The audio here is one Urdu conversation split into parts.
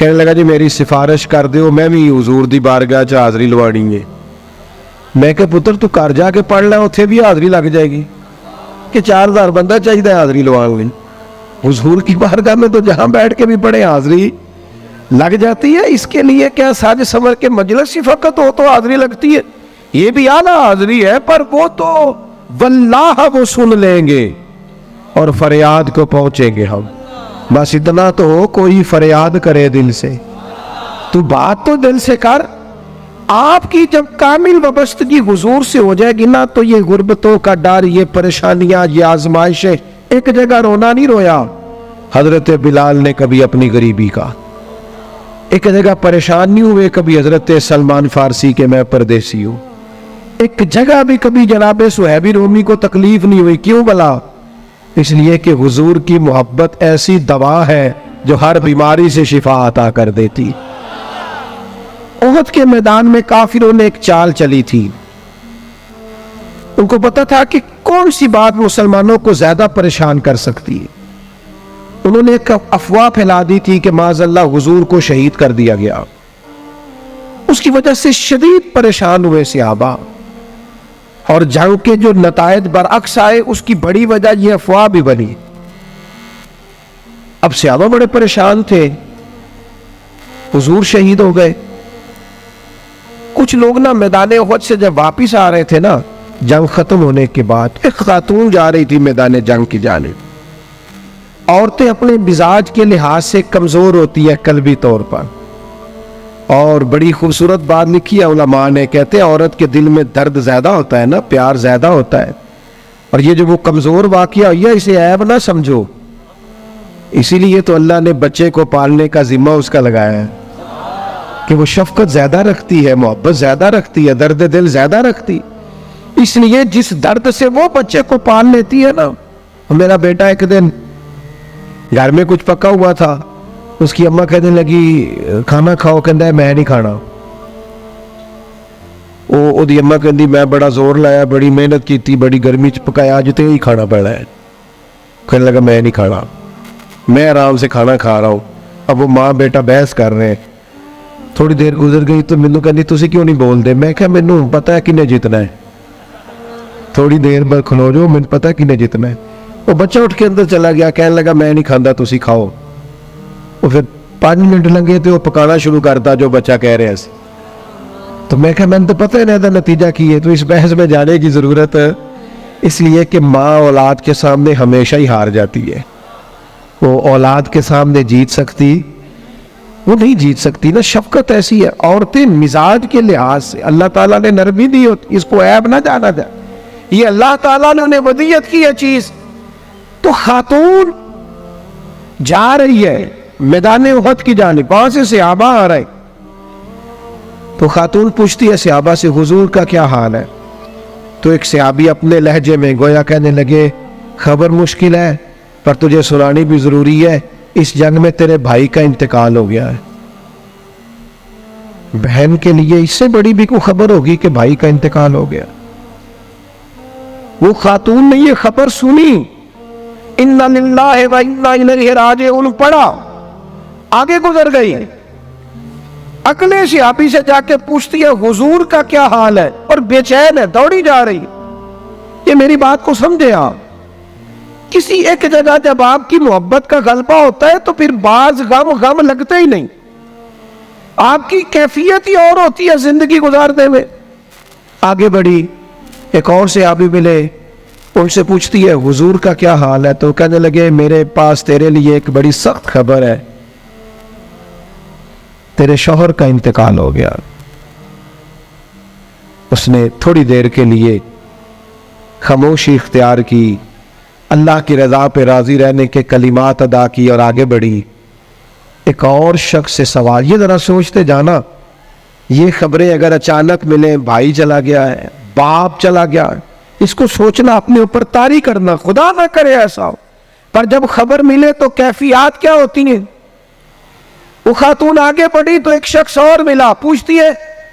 کہنے لگا جی میری سفارش کر دیو، میں بھی حضور دی بارگاہ چ حاضری لوانی ہے۔ میں کہ پتر تو گھر جا کے پڑھ لے، اتنے بھی حاضری لگ جائے گی کہ 4000 بندہ چاہیے حاضری لوان لی۔ حضور کی بارگاہ میں تو جہاں بیٹھ کے بھی پڑھے حاضری لگ جاتی ہے، اس کے لیے کیا ساج سمر کے مجلس ہی فقط ہو تو حاضری لگتی ہے؟ یہ بھی اعلیٰ حاضری ہے، پر وہ تو واللہ وہ سن لیں گے اور فریاد کو پہنچیں گے ہم۔ بس اتنا تو ہو، کوئی فریاد کرے دل سے، تو بات تو دل سے کر۔ آپ کی جب کامل وابستگی حضور سے ہو جائے گی نا، تو یہ غربتوں کا ڈر، یہ پریشانیاں، یہ آزمائشیں، ایک جگہ رونا نہیں رویا حضرت بلال نے کبھی اپنی غریبی کا، ایک جگہ پریشان نہیں ہوئے کبھی حضرت سلمان فارسی کے میں پردیسی ہوں، ایک جگہ بھی کبھی جناب صہیب رومی کو تکلیف نہیں ہوئی۔ کیوں بلا؟ اس لیے کہ حضور کی محبت ایسی دوا ہے جو ہر بیماری سے شفا عطا کر دیتی۔ احد کے میدان میں کافروں نے ایک چال چلی تھی، ان کو پتا تھا کہ کون سی بات مسلمانوں کو زیادہ پریشان کر سکتی ہے۔ انہوں نے ایک افواہ پھیلا دی تھی کہ معاذ اللہ حضور کو شہید کر دیا گیا۔ اس کی وجہ سے شدید پریشان ہوئے صحابہ، اور جنگ کے جو نتائج برعکس آئے اس کی بڑی وجہ یہ افواہ بھی بنی۔ اب صحابہ بڑے پریشان تھے، حضور شہید ہو گئے۔ کچھ لوگ نا میدان احد سے جب واپس آ رہے تھے نا، جنگ ختم ہونے کے بعد، ایک خاتون جا رہی تھی میدان جنگ کی جانب۔ عورتیں اپنے مزاج کے لحاظ سے کمزور ہوتی ہے قلبی طور پر، اور بڑی خوبصورت بات لکھی ہے علماء نے، کہتے ہیں عورت کے دل میں درد زیادہ ہوتا ہے نا، پیار زیادہ ہوتا ہے، اور یہ جو وہ کمزور واقعہ ہوئی ہے اسے عیب نہ سمجھو۔ اسی لیے تو اللہ نے بچے کو پالنے کا ذمہ اس کا لگایا ہے کہ وہ شفقت زیادہ رکھتی ہے، محبت زیادہ رکھتی ہے، درد دل زیادہ رکھتی، اس لیے جس درد سے وہ بچے کو پال لیتی ہے نا۔ میرا بیٹا ایک دن گھر میں کچھ پکا ہوا تھا، اس کی اماں کہنے لگی کھانا کھاؤ، کہندا ہے میں نہیں کھانا۔ وہ دی اماں کہندی میں بڑا زور لایا، بڑی محنت کی تھی، بڑی گرمی چ پکایا، اج تے ہی کھانا پڑا ہے۔ کہنے لگا میں نہیں کھانا، میں آرام سے کھانا کھا رہا ہوں۔ اب وہ ماں بیٹا بحث کر رہے ہیں، تھوڑی دیر گزر گئی تو مینوں کہندی تسی کیوں نہیں بول دے؟ میں کہا مینوں پتہ ہے کنے جیتنا ہے، تھوڑی دیر بعد کھلو جو، مینوں پتہ ہے کنے جیتنا ہے۔ وہ بچہ اٹھ کے اندر چلا گیا، کہنے لگا میں نہیں کھاندا، تسی کھاؤ۔ وہ پھر 5 منٹ لگے تو وہ پکانا شروع کرتا جو بچہ کہہ رہے ہیں۔ تو میں کہا میں تو پتہ ہے نا نتیجہ کی ہے، تو اس بحث میں جانے کی ضرورت ہے؟ اس لیے کہ ماں اولاد کے سامنے ہمیشہ ہی ہار جاتی ہے، وہ اولاد کے سامنے جیت سکتی وہ نہیں جیت سکتی نا۔ شفقت ایسی ہے، عورتیں مزاج کے لحاظ سے اللہ تعالیٰ نے نرمی دی ہوتی، اس کو عیب نہ جانا جائے، یہ اللہ تعالیٰ نے انہیں ودیت کی ہے چیز۔ تو خاتون جا رہی ہے میدان احد کی جانب، وہاں سے صحابہ آ رہے، تو خاتون پوچھتی ہے صحابہ سے حضور کا کیا حال ہے؟ تو ایک صحابی اپنے لہجے میں گویا کہنے لگے خبر مشکل ہے پر تجھے سنانی بھی ضروری ہے، اس جنگ میں تیرے بھائی کا انتقال ہو گیا ہے۔ بہن کے لیے اس سے بڑی بھی کوئی خبر ہوگی کہ بھائی کا انتقال ہو گیا؟ وہ خاتون نے یہ خبر سنی، اِنَّا لِلَّهِ وَإِنَّا إِلَيْهِ رَاجِعُونَ پڑھا، آگے گزر گئی، اگلے صحابی سے جا کے پوچھتی ہے حضور کا کیا حال ہے، اور بے چین ہے، دوڑی جا رہی۔ یہ میری بات کو سمجھے آپ، کسی ایک جگہ جب آپ کی محبت کا غلبہ ہوتا ہے تو پھر بعض غم لگتے ہی نہیں، آپ کی کیفیت ہی اور ہوتی ہے زندگی گزارنے میں۔ آگے بڑھی، ایک اور صحابی ملے، ان سے پوچھتی ہے حضور کا کیا حال ہے، تو کہنے لگے میرے پاس تیرے لیے ایک بڑی سخت خبر ہے، تیرے شوہر کا انتقال ہو گیا۔ اس نے تھوڑی دیر کے لیے خاموشی اختیار کی، اللہ کی رضا پہ راضی رہنے کے کلمات ادا کی اور آگے بڑھی۔ ایک اور شخص سے سوال، یہ ذرا سوچتے جانا، یہ خبریں اگر اچانک ملیں، بھائی چلا گیا ہے، باپ چلا گیا ہے، اس کو سوچنا، اپنے اوپر طاری کرنا، خدا نہ کرے ایسا ہو، پر جب خبر ملے تو کیفیات کیا ہوتی ہیں۔ وہ خاتون آگے بڑھی تو ایک شخص اور ملا، پوچھتی ہے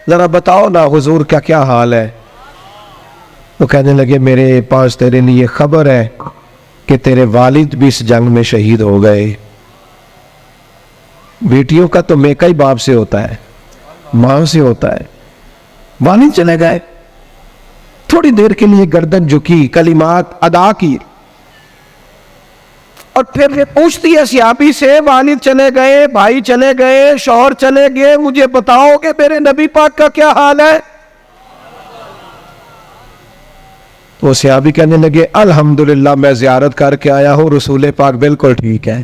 ذرا بتاؤ نا حضور کا کیا حال ہے۔ وہ کہنے لگے میرے پاس تیرے لیے خبر ہے کہ تیرے والد بھی اس جنگ میں شہید ہو گئے۔ بیٹیوں کا تو میکا ہی باپ سے ہوتا ہے، ماں سے ہوتا ہے. والد چلے گئے، تھوڑی دیر کے لیے گردن جھکی، کلمات ادا کی، اور پھر پوچھتی ہے صحابی سے، والد چلے گئے، بھائی چلے گئے، شوہر چلے گئے، مجھے بتاؤ کہ میرے نبی پاک کا کیا حال ہے؟ وہ صحابی کہنے لگے الحمدللہ میں زیارت کر کے آیا ہوں، رسول پاک بالکل ٹھیک ہے.